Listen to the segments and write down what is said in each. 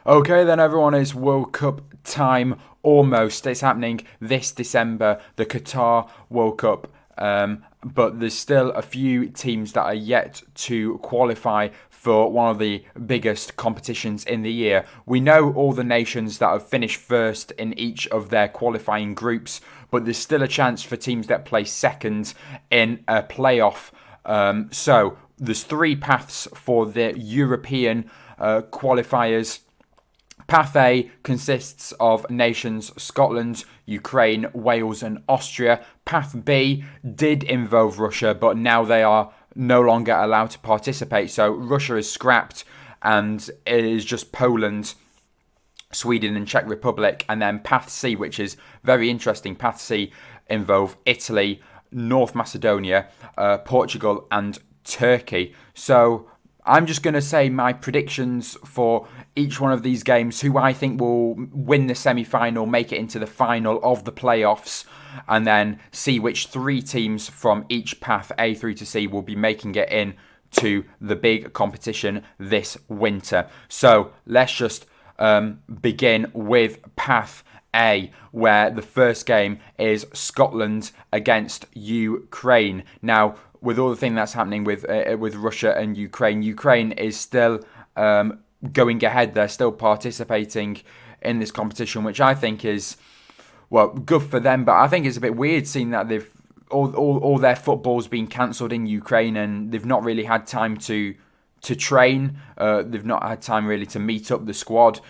Okay, then everyone, it's World Cup time almost. It's happening this December, the Qatar World Cup. But there's still a few teams that are yet to qualify for one of the biggest competitions in the year. We know all the nations that have finished first in each of their qualifying groups, but there's still a chance for teams that place second in a playoff. So there's three paths for the European qualifiers. Path A consists of nations Scotland, Ukraine, Wales, and Austria. Path B did involve Russia, but now they are no longer allowed to participate. So Russia is scrapped, and it is just Poland, Sweden, and Czech Republic. And then Path C, which is very interesting. Path C involve Italy, North Macedonia, Portugal, and Turkey. So I'm just going to say my predictions for each one of these games, who I think will win the semi-final, make it into the final of the playoffs, and then see which three teams from each path A through to C will be making it in to the big competition this winter. So let's just begin with path A, where the first game is Scotland against Ukraine. Now, with all the thing that's happening with Russia and Ukraine, Ukraine is still going ahead. They're still participating in this competition, which I think is, well, good for them. But I think it's a bit weird seeing that they've all their football's been cancelled in Ukraine, and they've not really had time to train. They've not had time really to meet up the squad.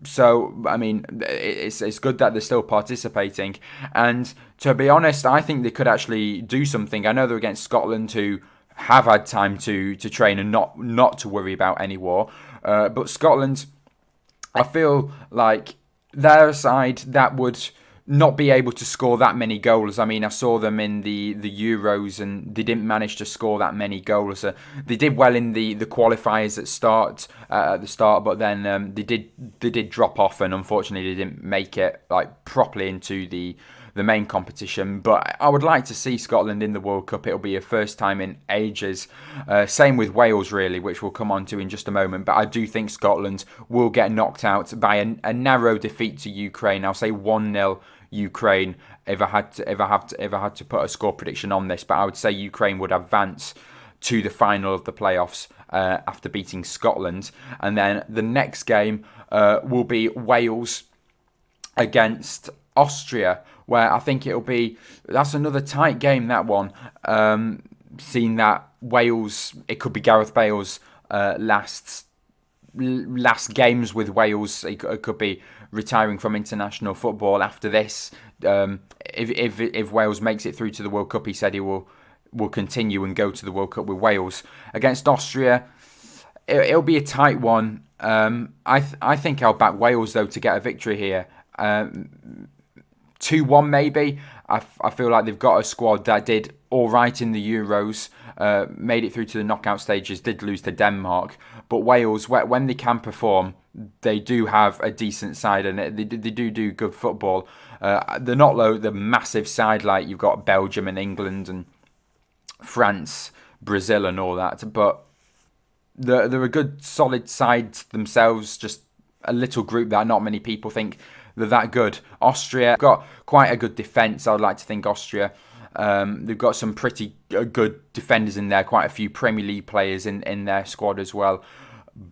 So, I mean, it's good that they're still participating. And to be honest, I think they could actually do something. I know they're against Scotland, who have had time to train and not to worry about any war. But Scotland, I feel like they're a side that would not be able to score that many goals. I mean, I saw them in the Euros, and they didn't manage to score that many goals. They did well in the qualifiers at the start, but then they did drop off, and unfortunately they didn't make it like properly into the main competition. But I would like to see Scotland in the World Cup. It'll be a first time in ages. Same with Wales, really, which we'll come on to in just a moment. But I do think Scotland will get knocked out by a narrow defeat to Ukraine. I'll say 1-0 Ukraine if I had to put a score prediction on this. But I would say Ukraine would advance to the final of the playoffs after beating Scotland. And then the next game will be Wales against Austria, where I think that's another tight game, that one. Seeing that Wales, it could be Gareth Bale's last games with Wales. It could be retiring from international football after this. If Wales makes it through to the World Cup, he said he will continue and go to the World Cup with Wales. Against Austria, it'll be a tight one. I think I'll back Wales, though, to get a victory here. 2-1 maybe. I feel like they've got a squad that did all right in the Euros, made it through to the knockout stages, did lose to Denmark. But Wales, when they can perform, they do have a decent side, and they do good football. They're not the massive side like you've got Belgium and England and France, Brazil and all that. But they're a good solid side themselves, just a little group that not many people think they're that good. Austria got quite a good defence. I would like to think Austria. They've got some pretty good defenders in there, quite a few Premier League players in their squad as well.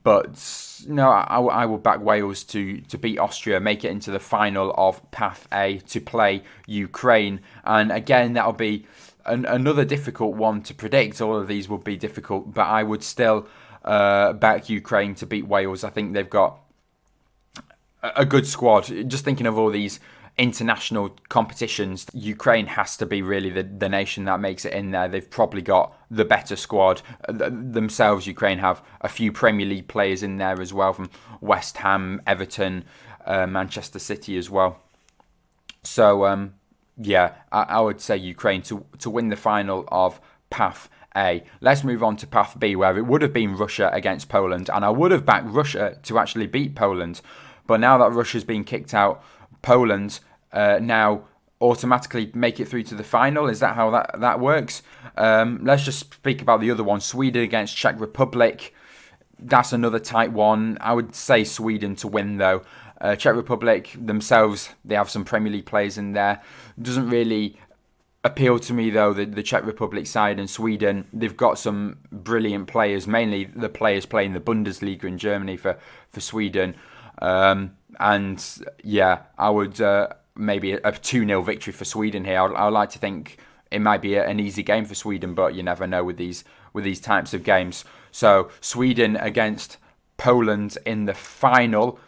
But no, I will back Wales to beat Austria, make it into the final of Path A to play Ukraine. And again, that'll be another difficult one to predict. All of these will be difficult, but I would still back Ukraine to beat Wales. I think they've got a good squad. Just thinking of all these international competitions, Ukraine has to be really the nation that makes it in there. They've probably got the better squad themselves. Ukraine have a few Premier League players in there as well, from West Ham, Everton, Manchester City as well. So yeah, I would say Ukraine to win the final of Path A. Let's move on to Path B, where it would have been Russia against Poland, and I would have backed Russia to actually beat Poland. But now that Russia's been kicked out, Poland now automatically make it through to the final. Is that how that works? Let's just speak about the other one. Sweden against Czech Republic. that's another tight one. I would say Sweden to win though. Czech Republic themselves, they have some Premier League players in there. Doesn't really appeal to me though, the Czech Republic side. And Sweden, they've got some brilliant players, mainly the players playing the Bundesliga in Germany for Sweden. And yeah, I would maybe a 2-0 victory for Sweden here. I would like to think it might be an easy game for Sweden, but you never know with these types of games. So Sweden against Poland in the final.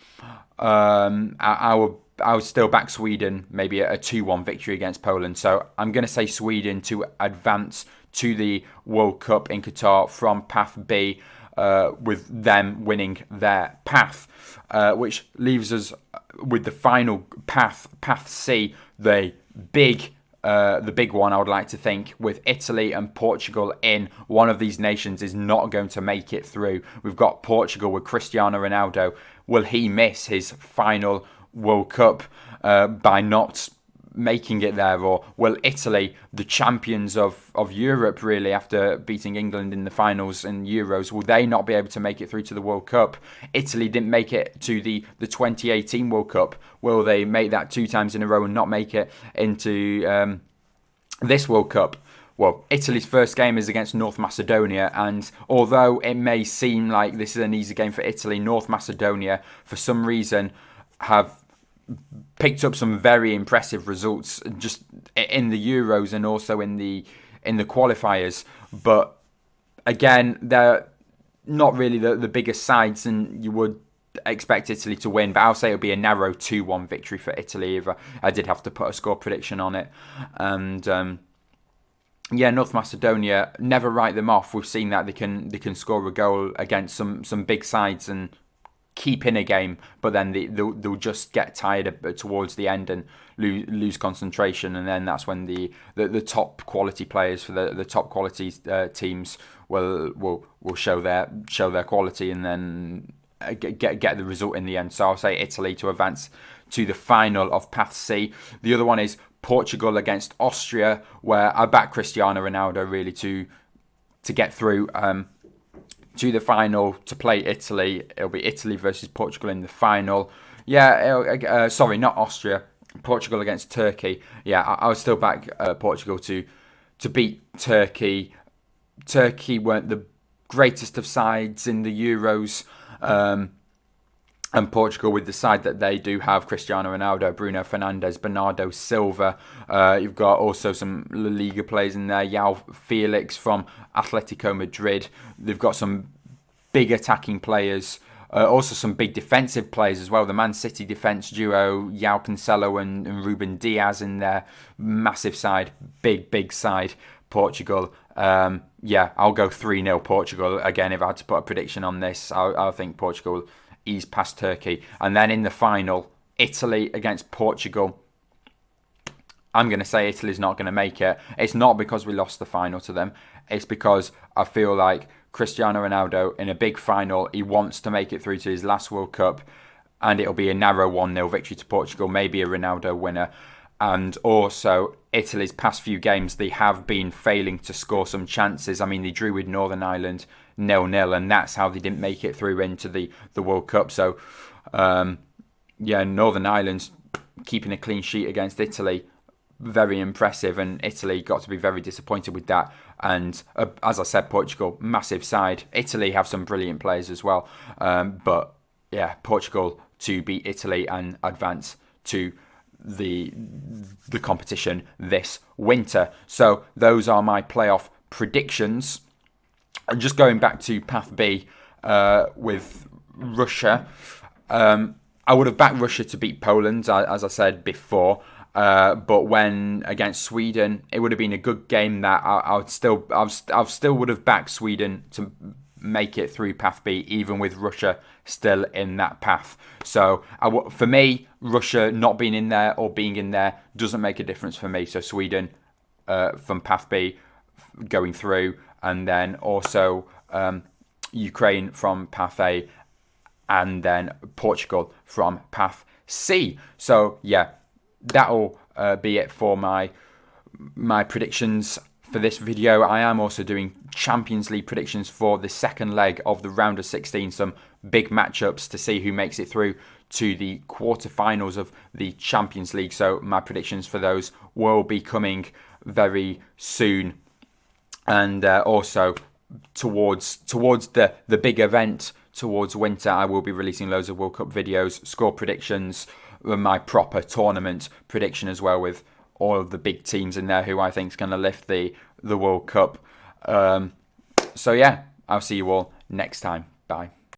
I would still back Sweden, maybe a 2-1 victory against Poland. So I'm going to say Sweden to advance to the World Cup in Qatar from Path B, with them winning their path, which leaves us with the final path, Path C, the big one, I would like to think, with Italy and Portugal in. One of these nations is not going to make it through. We've got Portugal with Cristiano Ronaldo. Will he miss his final World Cup by not making it there? Or will Italy, the champions of Europe really after beating England in the finals and Euros, will they not be able to make it through to the World Cup? Italy didn't make it to the 2018 World Cup. Will they make that 2 times in a row and not make it into this World Cup? Well, Italy's first game is against North Macedonia, and although it may seem like this is an easy game for Italy, North Macedonia, for some reason, have picked up some very impressive results just in the Euros and also in the qualifiers. But again, they're not really the biggest sides, and you would expect Italy to win. But I'll say it'll be a narrow 2-1 victory for Italy if I did have to put a score prediction on it. And yeah, North Macedonia, never write them off. We've seen that they can score a goal against some big sides and keep in a game, but then they'll just get tired towards the end and lose concentration, and then that's when the top quality players for the top quality teams will show their quality and then get the result in the end. So I'll say Italy to advance to the final of Path C. The other one is Portugal against Austria, where I back Cristiano Ronaldo really to get through to the final to play Italy. It'll be Italy versus Portugal in the final. Yeah, sorry, not Austria. Portugal against Turkey. Yeah, I would still back Portugal to beat Turkey. Turkey weren't the greatest of sides in the Euros. And Portugal, with the side that they do have, Cristiano Ronaldo, Bruno Fernandes, Bernardo Silva. You've got also some La Liga players in there. João Felix from Atletico Madrid. They've got some big attacking players. Also some big defensive players as well. The Man City defence duo, João Cancelo and Ruben Diaz in there. Massive side. Big side. Portugal. Yeah, I'll go 3-0 Portugal. Again, if I had to put a prediction on this, I think Portugal ease past Turkey. And then in the final, Italy against Portugal. I'm going to say Italy's not going to make it. It's not because we lost the final to them. It's because I feel like Cristiano Ronaldo, in a big final, he wants to make it through to his last World Cup, and it'll be a narrow 1-0 victory to Portugal, maybe a Ronaldo winner. And also, Italy's past few games, they have been failing to score some chances. I mean, they drew with Northern Ireland 0-0, and that's how they didn't make it through into the World Cup. So, yeah, Northern Ireland's keeping a clean sheet against Italy, very impressive, and Italy got to be very disappointed with that. And as I said, Portugal, massive side. Italy have some brilliant players as well. But yeah, Portugal to beat Italy and advance to the competition this winter. So those are my playoff predictions. And just going back to Path B with Russia, I would have backed Russia to beat Poland, as I said before. But when against Sweden, it would have been a good game. That I still would have backed Sweden to make it through Path B, even with Russia still in that path. So for me, Russia not being in there or being in there doesn't make a difference for me. So Sweden from Path B going through, and then also Ukraine from Path A, and then Portugal from Path C. So yeah, that'll be it for my predictions for this video, I am also doing Champions League predictions for the second leg of the round of 16. Some big matchups to see who makes it through to the quarterfinals of the Champions League. So my predictions for those will be coming very soon. And also towards the big event, towards winter, I will be releasing loads of World Cup videos, score predictions, my proper tournament prediction as well, with all of the big teams in there who I think is going to lift the World Cup. So yeah, I'll see you all next time. Bye.